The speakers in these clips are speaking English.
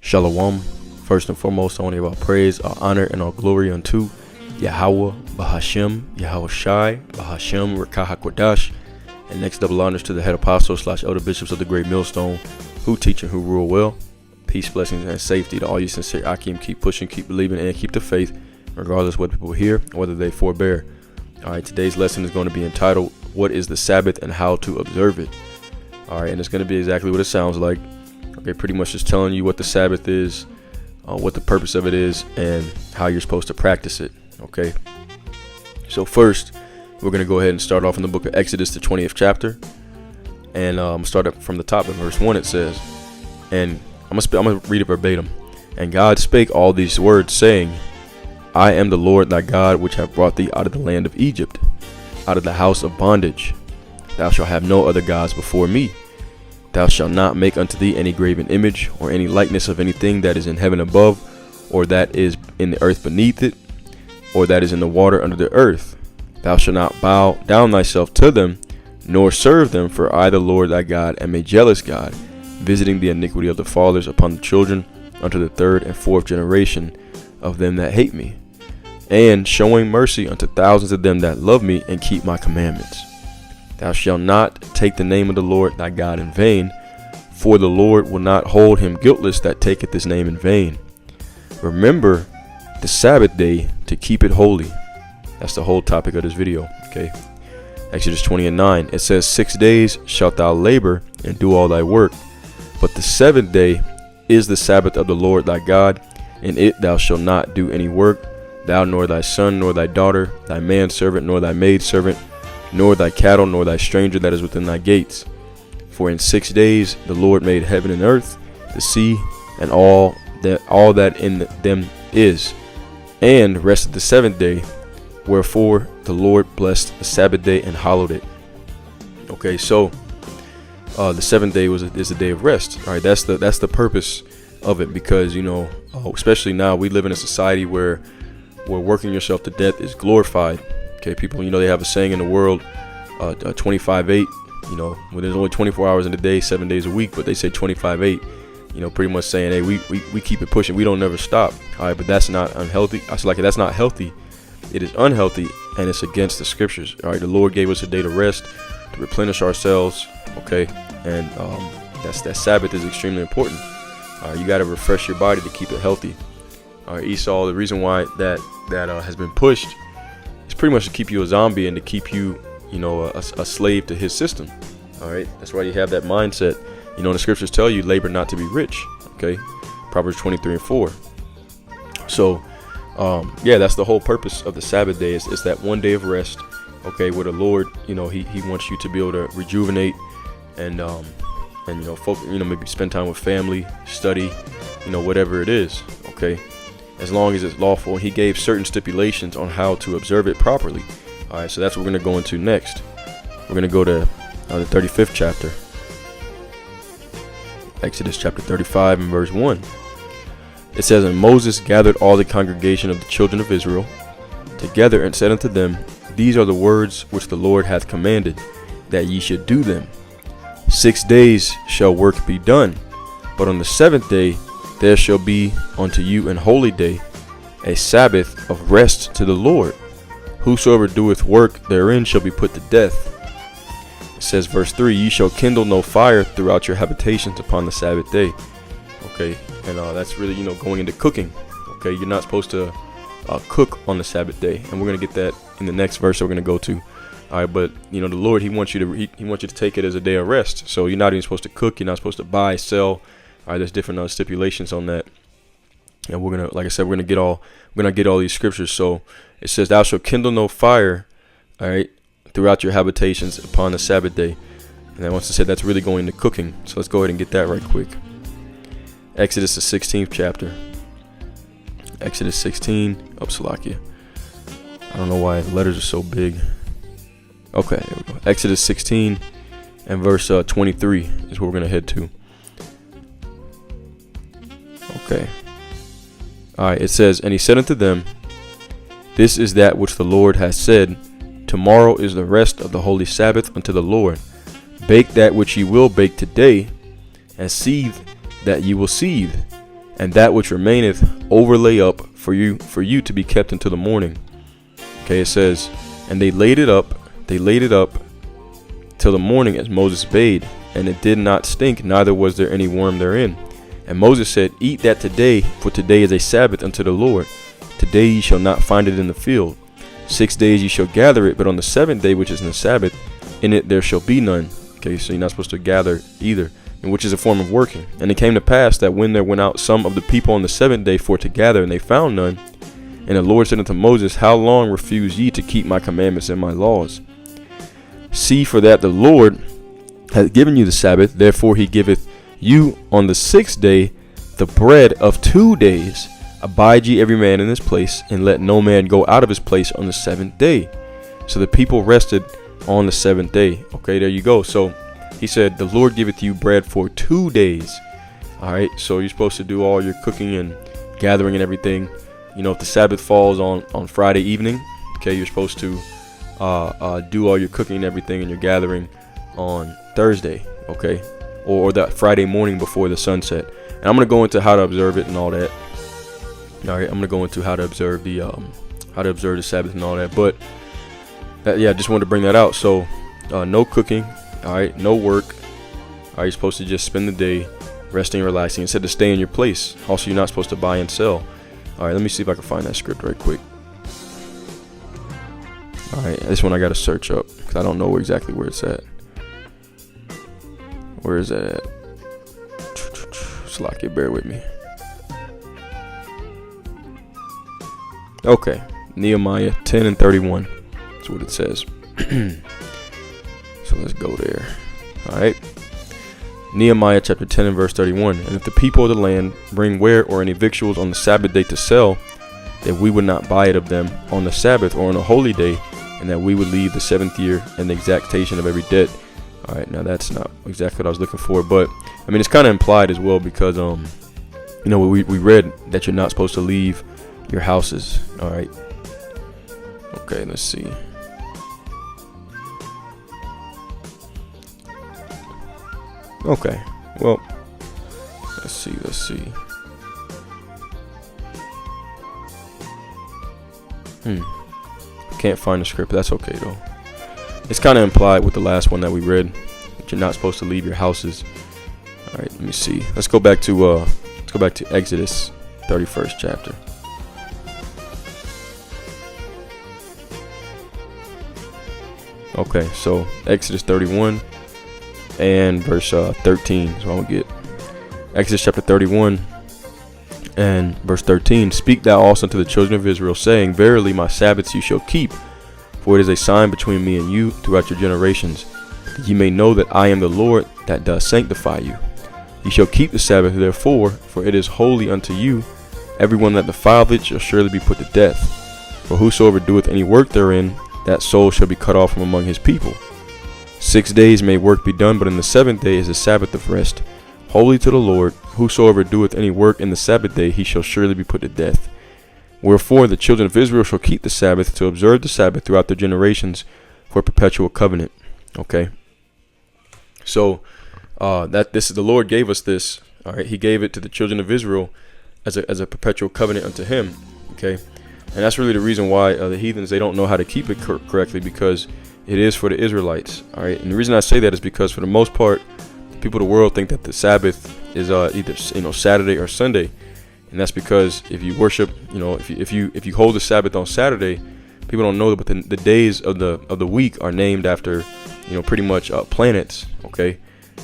Shalom. First and foremost, I want to give all praise, all honor, and all glory unto Yahweh, Bahashem, Yahweh Shai, Bahashem, Rekah HaKodash, and next double honors to the head apostles / elder bishops of the great millstone, who teach and who rule well. Peace, blessings, and safety to all you sincere Akim. Keep pushing, keep believing, and keep the faith, regardless of what people hear, whether they forbear. All right, today's lesson is going to be entitled, What is the Sabbath and How to Observe It? All right, and it's going to be exactly what it sounds like. Okay, pretty much just telling you what the Sabbath is, what the purpose of it is, and how you're supposed to practice it. Okay, so first, we're going to go ahead and start off in the book of Exodus, the 20th chapter. And start up from the top of verse 1. It says, and I'm going to read it verbatim. And God spake all these words, saying, I am the Lord thy God, which have brought thee out of the land of Egypt, out of the house of bondage. Thou shalt have no other gods before me. Thou shalt not make unto thee any graven image, or any likeness of anything that is in heaven above, or that is in the earth beneath it, or that is in the water under the earth. Thou shalt not bow down thyself to them, nor serve them, for I, the Lord thy God, am a jealous God, visiting the iniquity of the fathers upon the children, unto the third and fourth generation of them that hate me, and showing mercy unto thousands of them that love me and keep my commandments. Thou shalt not take the name of the Lord thy God in vain, for the Lord will not hold him guiltless that taketh his name in vain. Remember the Sabbath day to keep it holy. That's the whole topic of this video. Okay. Exodus 20:9. It says, 6 days shalt thou labor and do all thy work, but the seventh day is the Sabbath of the Lord thy God. In it thou shalt not do any work, thou nor thy son, nor thy daughter, thy manservant, nor thy maidservant, nor thy cattle, nor thy stranger that is within thy gates. For in 6 days the Lord made heaven and earth, the sea, and all that in them is, and rested the seventh day. Wherefore the Lord blessed the Sabbath day and hallowed it. Okay, so the seventh day is a day of rest. All right, that's the purpose of it, because especially now we live in a society where working yourself to death is glorified. Okay, people, they have a saying in the world, 25/8. When there's only 24 hours in a day, 7 days a week, but they say 25/8. Pretty much saying, hey, we keep it pushing, we don't never stop. All right, but that's not unhealthy. I feel like that's not healthy. It is unhealthy, and it's against the scriptures. All right, the Lord gave us a day to rest, to replenish ourselves. Okay, and that Sabbath is extremely important. All right, you got to refresh your body to keep it healthy. All right, Esau, the reason why that has been pushed is pretty much to keep you a zombie and to keep you, a slave to his system. All right, that's why you have that mindset. The scriptures tell you labor not to be rich. Okay, Proverbs 23:4. So, that's the whole purpose of the Sabbath day. Is that one day of rest. Okay, where the Lord, he wants you to be able to rejuvenate and focus, maybe spend time with family, study, whatever it is. Okay, as long as it's lawful. He gave certain stipulations on how to observe it properly. All right, so that's what we're going to go into next. We're going to go to the 35th chapter. Exodus chapter 35 and verse 1. It says, And Moses gathered all the congregation of the children of Israel together, and said unto them, These are the words which the Lord hath commanded, that ye should do them. 6 days shall work be done, but on the seventh day there shall be unto you an holy day, a Sabbath of rest to the Lord. Whosoever doeth work therein shall be put to death. It says, verse 3, Ye shall kindle no fire throughout your habitations upon the Sabbath day. Okay, and that's really, going into cooking. Okay, you're not supposed to cook on the Sabbath day, and we're going to get that in the next verse that we're going to go to. All right, but the Lord, he wants you to take it as a day of rest. So you're not even supposed to cook. You're not supposed to buy, sell. All right, there's different stipulations on that. And we're gonna, like I said, we're gonna get all these scriptures. So it says, Thou shalt kindle no fire, all right, throughout your habitations upon the Sabbath day. And then once I said, that's really going to cooking. So let's go ahead and get that right quick. Exodus the 16th chapter. Exodus 16. Salakia. I don't know why the letters are so big. Okay, there we go. Exodus 16 and verse 23 is what we're gonna head to. Okay. All right, it says, And he said unto them, This is that which the Lord hath said, Tomorrow is the rest of the holy Sabbath unto the Lord. Bake that which ye will bake today, and seethe that ye will seethe, and that which remaineth overlay up for you to be kept until the morning. Okay, it says, and they laid it up till the morning as Moses bade, and it did not stink, neither was there any worm therein. And Moses said, eat that today, for today is a Sabbath unto the Lord. Today ye shall not find it in the field. 6 days ye shall gather it, but on the 7th day, which is in the Sabbath, in it there shall be none. Okay, so you're not supposed to gather either, and which is a form of working. And it came to pass that when there went out some of the people on the 7th day for to gather, and they found none, and the Lord said unto Moses, how long refuse ye to keep my commandments and my laws? See, for that the Lord hath given you the Sabbath, therefore he giveth you on the 6th day the bread of 2 days. Abide ye every man in his place, and let no man go out of his place on the 7th day. So the people rested on the 7th day. Okay, there you go. So he said, the Lord giveth you bread for 2 days. All right, so you're supposed to do all your cooking and gathering and everything. You know, if the Sabbath falls on Friday evening, okay, you're supposed to do all your cooking and everything and your gathering on Thursday, okay, or that Friday morning before the sunset. And I'm going to go into how to observe it and all that. All right, I'm going to go into how to observe the Sabbath and all that. But yeah, I just wanted to bring that out. So no cooking, all right, no work. All right, you're supposed to just spend the day resting and relaxing. Instead to stay in your place. Also, you're not supposed to buy and sell. All right, let me see if I can find that script right quick. All right, this one I got to search up because I don't know exactly where it's at. Where is that at? Slack it, bear with me. Okay, Nehemiah 10 and 31. That's what it says. So let's go there. All right. Nehemiah chapter 10 and verse 31. And if the people of the land bring ware or any victuals on the Sabbath day to sell, that we would not buy it of them on the Sabbath or on a holy day, and that we would leave the 7th year and the exactation of every debt. All right, now that's not exactly what I was looking for, but I mean it's kind of implied as well because you know we read that you're not supposed to leave your houses. All right. Okay, let's see. Okay, well, let's see. Can't find the script. That's okay though. It's kind of implied with the last one that we read that you're not supposed to leave your houses. All right, let me see. Let's go back to Exodus 31st chapter. Okay, so Exodus 31 and verse 13. So I'm gonna get Exodus chapter 31 and verse 13. Speak thou also to the children of Israel, saying, verily my Sabbaths you shall keep, for it is a sign between me and you throughout your generations, that ye may know that I am the Lord that does sanctify you. Ye shall keep the Sabbath therefore, for it is holy unto you. Everyone that defileth it shall surely be put to death. For whosoever doeth any work therein, that soul shall be cut off from among his people. 6 days may work be done, but in the 7th day is a Sabbath of rest, holy to the Lord. Whosoever doeth any work in the Sabbath day, he shall surely be put to death. Wherefore the children of Israel shall keep the Sabbath, to observe the Sabbath throughout their generations, for a perpetual covenant. Okay. So the Lord gave us this. All right, He gave it to the children of Israel as a perpetual covenant unto Him. Okay, and that's really the reason why the heathens, they don't know how to keep it correctly, because it is for the Israelites. All right, and the reason I say that is because for the most part, people of the world think that the Sabbath is either Saturday or Sunday, and that's because if you worship, if you hold the Sabbath on Saturday, people don't know that, but the days of the week are named after pretty much planets. Okay,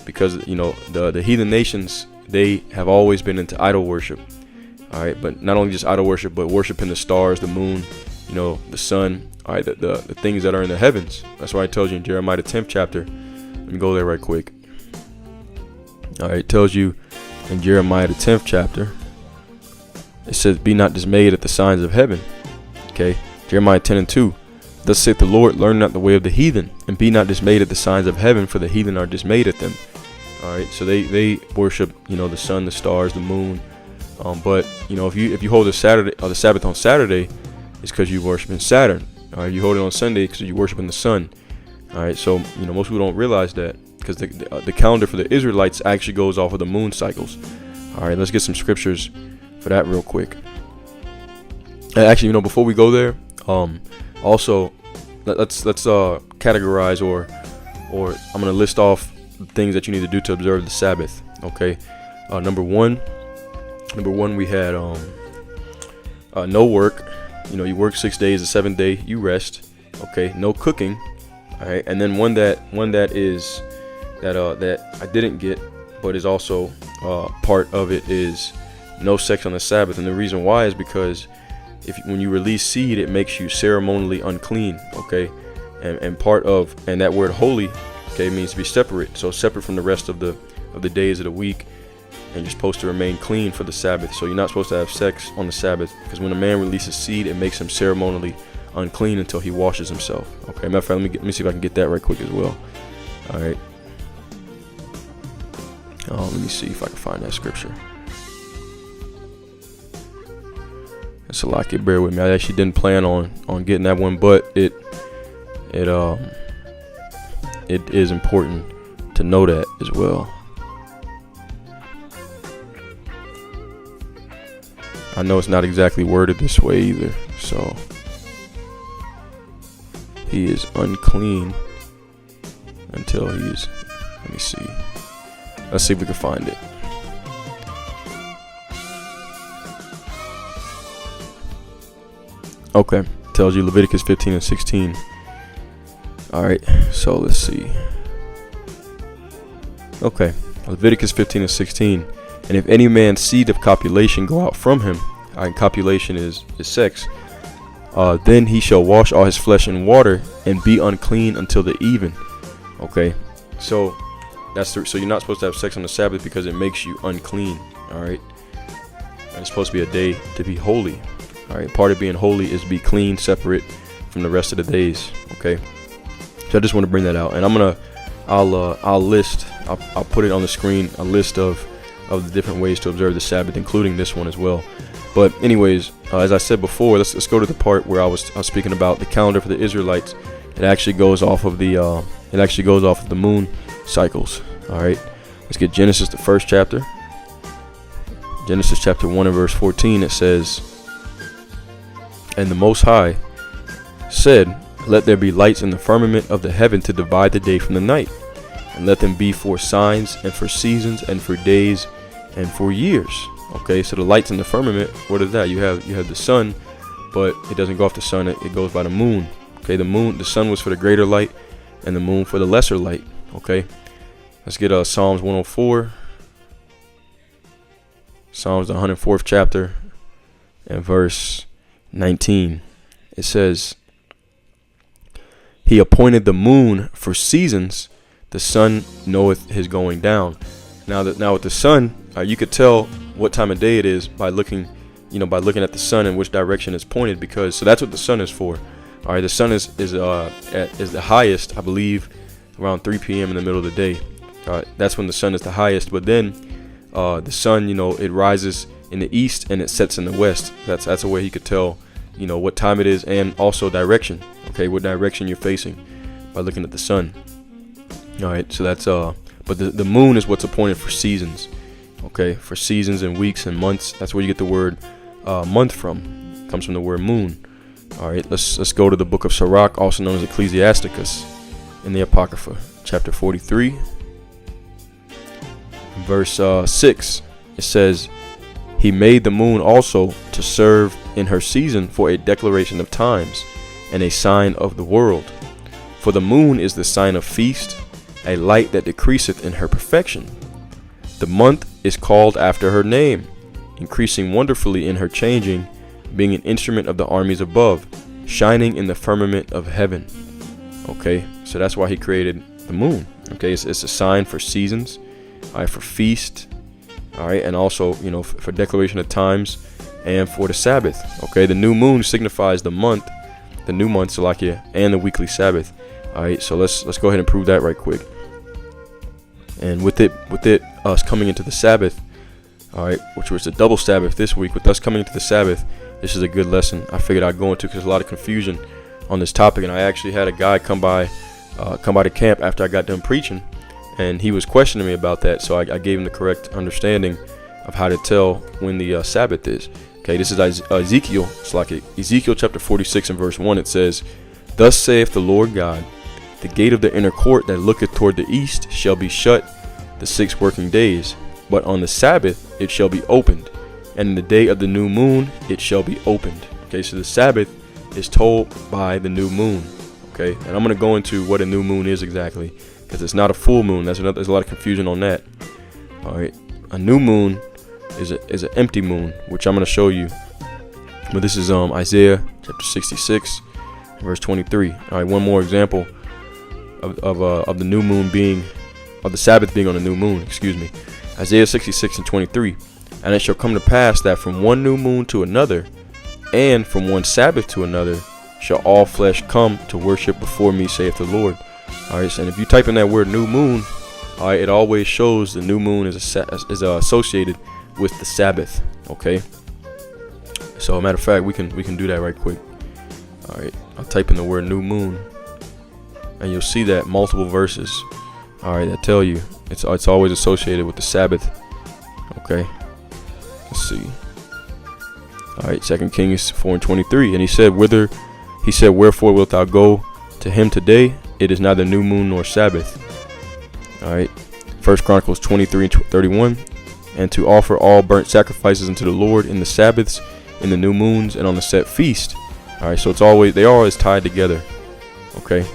because the heathen nations, they have always been into idol worship. All right, but not only just idol worship, but worshiping the stars, the moon, the sun. All right, the things that are in the heavens. That's why I told you in Jeremiah the 10th chapter. Let me go there right quick. All right, it tells you in Jeremiah the 10th chapter. It says, "Be not dismayed at the signs of heaven." Okay, Jeremiah 10 and 2. Thus saith the Lord, learn not the way of the heathen, and be not dismayed at the signs of heaven, for the heathen are dismayed at them. All right, so they worship the sun, the stars, the moon. But if you hold the Sabbath on Saturday, it's because you worshiping Saturn. All right, you hold it on Sunday because you worshiping the sun. All right, so most people don't realize that, because the calendar for the Israelites actually goes off of the moon cycles. All right, let's get some scriptures for that real quick. Actually, before we go there, also let's categorize or I'm gonna list off the things that you need to do to observe the Sabbath. Okay, number one, we had no work. You work 6 days. The seventh day you rest. Okay, no cooking. All right, and then one that I didn't get, but is also part of it, is no sex on the Sabbath. And the reason why is because when you release seed, it makes you ceremonially unclean. Okay, and that word holy, okay, means to be separate. So separate from the rest of the days of the week, and you're supposed to remain clean for the Sabbath. So you're not supposed to have sex on the Sabbath, because when a man releases seed, it makes him ceremonially unclean until he washes himself. Okay, matter of fact, let me see if I can get that right quick as well. All right. Let me see if I can find that scripture. It's a lot. Bear with me. I actually didn't plan on getting that one, but it is important to know that as well. I know it's not exactly worded this way either. So he is unclean until he's. Let me see. Let's see if we can find it. Okay, tells you Leviticus 15 and 16. All right, so let's see. Okay, Leviticus 15 and 16. And if any man's seed of copulation go out from him, and copulation is sex, then he shall wash all his flesh in water and be unclean until the even. Okay, so so you're not supposed to have sex on the Sabbath because it makes you unclean. All right, and it's supposed to be a day to be holy. All right, part of being holy is be clean, separate from the rest of the days. Okay, so I just want to bring that out, and I'll put it on the screen, a list of the different ways to observe the Sabbath, including this one as well. But anyways, as I said before, let's go to the part where I was speaking about the calendar for the Israelites. It actually goes off of the moon cycles. All right, let's get Genesis, the first chapter. Genesis chapter 1 and verse 14. It says, "And the Most High said, Let there be lights in the firmament of the heaven to divide the day from the night, and let them be for signs and for seasons and for days and for years." Okay, so the lights in the firmament, what is that? You have the sun, but it doesn't go off the sun, it goes by the moon. Okay, the sun was for the greater light, and the moon for the lesser light. Okay, let's get Psalms 104. Psalms, the 104th chapter, and verse 19. It says, "He appointed the moon for seasons, the sun knoweth his going down." Now with the sun, you could tell what time of day it is by looking at the sun and which direction it's pointed, because so that's what the sun is for. All right, the sun is the highest, I believe, around 3 p.m. in the middle of the day. That's when the sun is the highest. But then the sun, it rises in the east and it sets in the west. That's a way he could tell, what time it is, and also direction. Okay, what direction you're facing by looking at the sun. All right, so that's but the moon is what's appointed for seasons. Okay, for seasons and weeks and months. That's where you get the word month from. It comes from the word moon. All right, let's go to the book of Sirach, also known as Ecclesiasticus, in the Apocrypha, chapter 43, verse 6. It says, "He made the moon also to serve in her season for a declaration of times and a sign of the world. For the moon is the sign of feast, a light that decreaseth in her perfection. The month is called after her name, increasing wonderfully in her changing, being an instrument of the armies above, shining in the firmament of heaven." Okay, so that's why he created the moon. Okay, it's a sign for seasons, all right, for feast, all right, and also for declaration of times and for the Sabbath. Okay, the new moon signifies the month, the new month, Salakia, and the weekly Sabbath. All right, so let's go ahead and prove that right quick. And with us coming into the Sabbath, all right, which was the double Sabbath this week, with us coming into the Sabbath, this is a good lesson I figured I'd go into, because there's a lot of confusion on this topic. And I actually had a guy come by the camp after I got done preaching, and he was questioning me about that. So I gave him the correct understanding of how to tell when the Sabbath is. Okay, this is Ezekiel. It's like Ezekiel chapter 46 and verse 1. It says, "Thus saith the Lord God, the gate of the inner court that looketh toward the east shall be shut the 6 working days, but on the Sabbath it shall be opened, and in the day of the new moon it shall be opened." Okay, so the Sabbath is told by the new moon. Okay, and I'm going to go into what a new moon is exactly, because it's not a full moon. There's a lot of confusion on that. All right, a new moon is an empty moon, which I'm going to show you. But this is Isaiah chapter 66, verse 23. All right, one more example of the new moon being, of the Sabbath being on a new moon. Excuse me, Isaiah 66 and 23. "And it shall come to pass that from one new moon to another, and from one Sabbath to another, shall all flesh come to worship before me, saith the Lord." All right, so and if you type in that word new moon, all right, it always shows the new moon is associated with the Sabbath. Okay, so a matter of fact, we can do that right quick. All right, I'll type in the word new moon, and you'll see that multiple verses, all right, that tell you it's always associated with the Sabbath. Okay, let's see. All right, 2 Kings 4 and 23. "And he said, wherefore wilt thou go to him today? It is neither new moon nor Sabbath." All right, 1 Chronicles 23 and 31. "And to offer all burnt sacrifices unto the Lord in the Sabbaths, in the new moons, and on the set feast." All right, so they're always tied together. Okay,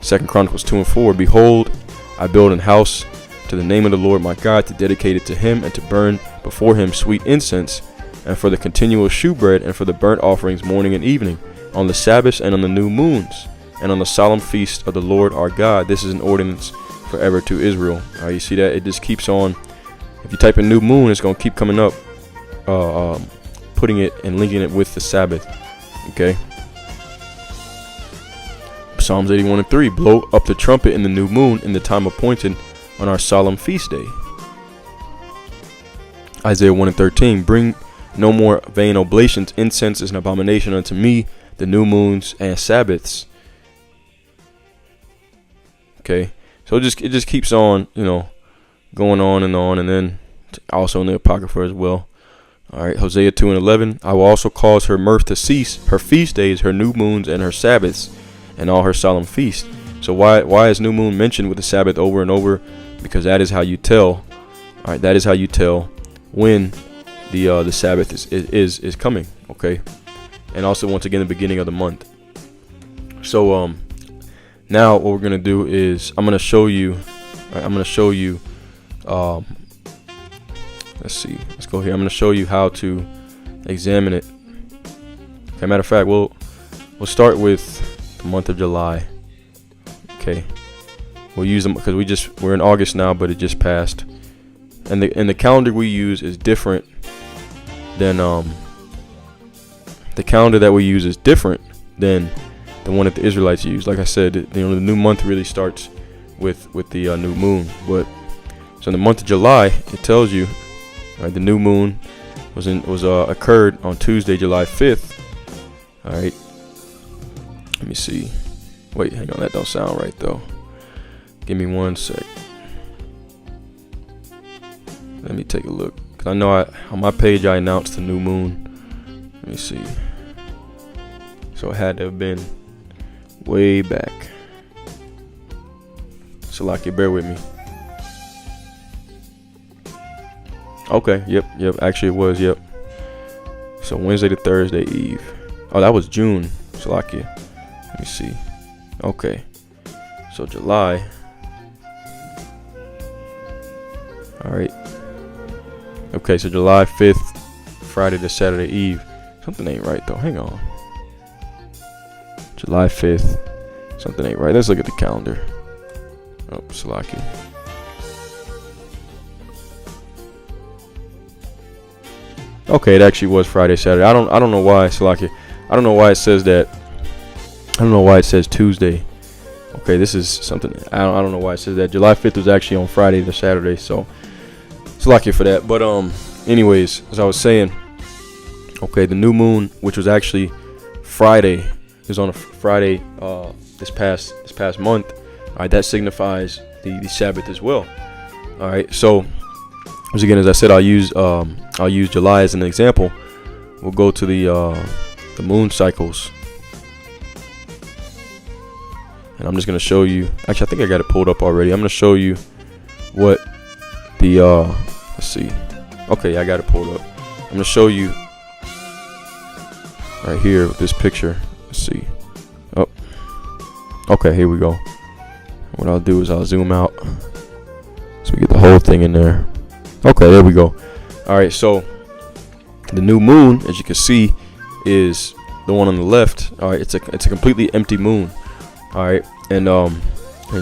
2 Chronicles 2 and 4. "Behold, I build an house to the name of the Lord my God, to dedicate it to him, and to burn before him sweet incense, and for the continual shewbread, and for the burnt offerings morning and evening, on the Sabbaths and on the new moons, and on the solemn feast of the Lord our God. This is an ordinance forever to Israel." All right, you see that? It just keeps on. If you type in new moon, it's going to keep coming up, putting it and linking it with the Sabbath. Okay. Psalms 81 and 3. "Blow up the trumpet in the new moon, in the time appointed, on our solemn feast day." Isaiah 1 and 13. "Bring no more vain oblations. Incense is an abomination unto me, the new moons and Sabbaths." Okay, so it just keeps on, going on, and then also in the Apocrypha as well. All right, Hosea 2 and 11. "I will also cause her mirth to cease, her feast days, her new moons, and her Sabbaths, and all her solemn feasts." So why is new moon mentioned with the Sabbath over and over? Because that is how you tell. All right, that is how you tell when the Sabbath is coming. Okay, and also once again the beginning of the month. So now what we're gonna do is I'm gonna show you. Let's see. Let's go here. I'm gonna show you how to examine it. Okay, matter of fact, we'll start with the month of July. Okay, we'll use them because we're in August now, but it just passed, and the calendar we use is different than the calendar that we use is different than the one that the Israelites use. Like I said, the new month really starts with the new moon. But so in the month of July, it tells you, right, the new moon occurred on Tuesday, July 5th. All right, let me see. Wait, hang on, that don't sound right though. Give me one sec. Let me take a look, cause I know on my page I announced the new moon. Let me see. So it had to have been way back. So like, bear with me. Okay, yep. Actually, it was, yep. So Wednesday to Thursday Eve. Oh, that was June. Salakia. Let me see. Okay. So July. All right. Okay, so July 5th, Friday to Saturday Eve. Something ain't right though. Hang on. July 5th. Something ain't right. Let's look at the calendar. Oh, Salakia. Okay, it actually was Friday, Saturday. I don't know why, Salakia. I don't know why it says that. I don't know why it says Tuesday. Okay, this is something. I don't know why it says that. July 5th was actually on Friday to Saturday, so Salakia for that. But anyways, as I was saying, okay, the new moon, which was actually Friday, is on a Friday this past month. All right, that signifies the Sabbath as well. All right, so Once again, as I said, I'll use July as an example. We'll go to the moon cycles, and I'm just gonna show you. Actually, I think I got it pulled up already. I'm gonna show you what the let's see. Okay, I got it pulled up. I'm gonna show you right here with this picture. Let's see. Oh, okay, here we go. What I'll do is I'll zoom out so we get the whole thing in there. Okay, there we go. All right, so the new moon, as you can see, is the one on the left. All right, it's a completely empty moon. All right, and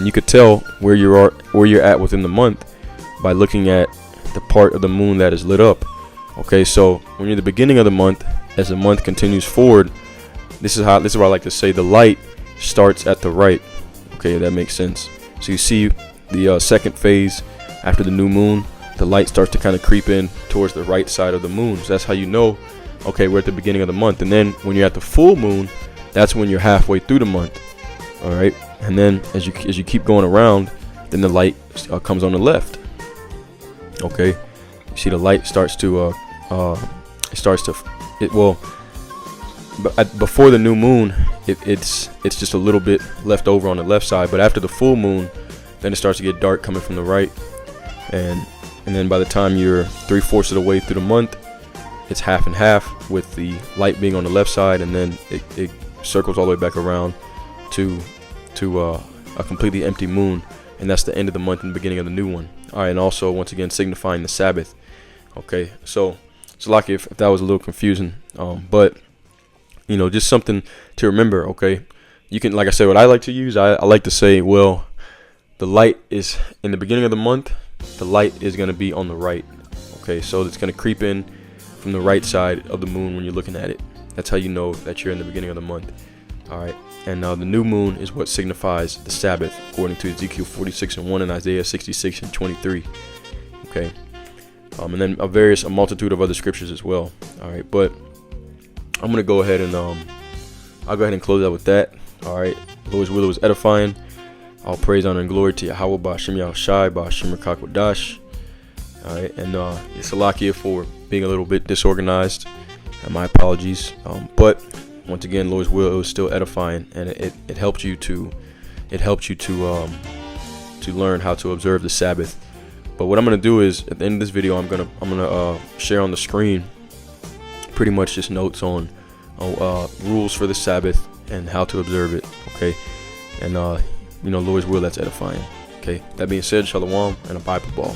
you could tell where you're at within the month by looking at the part of the moon that is lit up. Okay, so when you're at the beginning of the month, as the month continues forward, this is where I like to say the light starts at the right. Okay, that makes sense. So you see the second phase after the new moon, the light starts to kind of creep in towards the right side of the moon. So that's how you know, okay, we're at the beginning of the month. And then when you're at the full moon, that's when you're halfway through the month. All right, and then as you keep going around, then the light comes on the left. Okay, you see the light starts to before the new moon, it's just a little bit left over on the left side, but after the full moon, then it starts to get dark coming from the right, and then by the time you're 3/4 of the way through the month, it's half and half, with the light being on the left side, and then it circles all the way back around to a completely empty moon, and that's the end of the month and the beginning of the new one. All right, and also once again signifying the Sabbath. Okay, so lucky if that was a little confusing, but you know, just something to remember. Okay, you can, like I said, what I like to use, I like to say, well, the light is in the beginning of the month, the light is going to be on the right. Okay, so it's going to creep in from the right side of the moon when you're looking at it. That's how you know that you're in the beginning of the month. All right, and the new moon is what signifies the Sabbath, according to Ezekiel 46:1 and Isaiah 66:23. Okay, and then a multitude of other scriptures as well. All right, but I'm gonna go ahead and I'll go ahead and close out with that. All right, Lord's will was edifying. All praise, honor, and glory to Yahweh, Ba'ashem Yahushai, Ba'ashem Rakakwadash. All right, and it's Salakia for being a little bit disorganized, and my apologies. But once again, Lord's will, it was still edifying, and it helped you to learn how to observe the Sabbath. But what I'm gonna do is, at the end of this video, I'm gonna share on the screen pretty much just notes on rules for the Sabbath and how to observe it. Okay, and Lord's will, that's edifying. Okay, that being said, shalom and a Bible ball.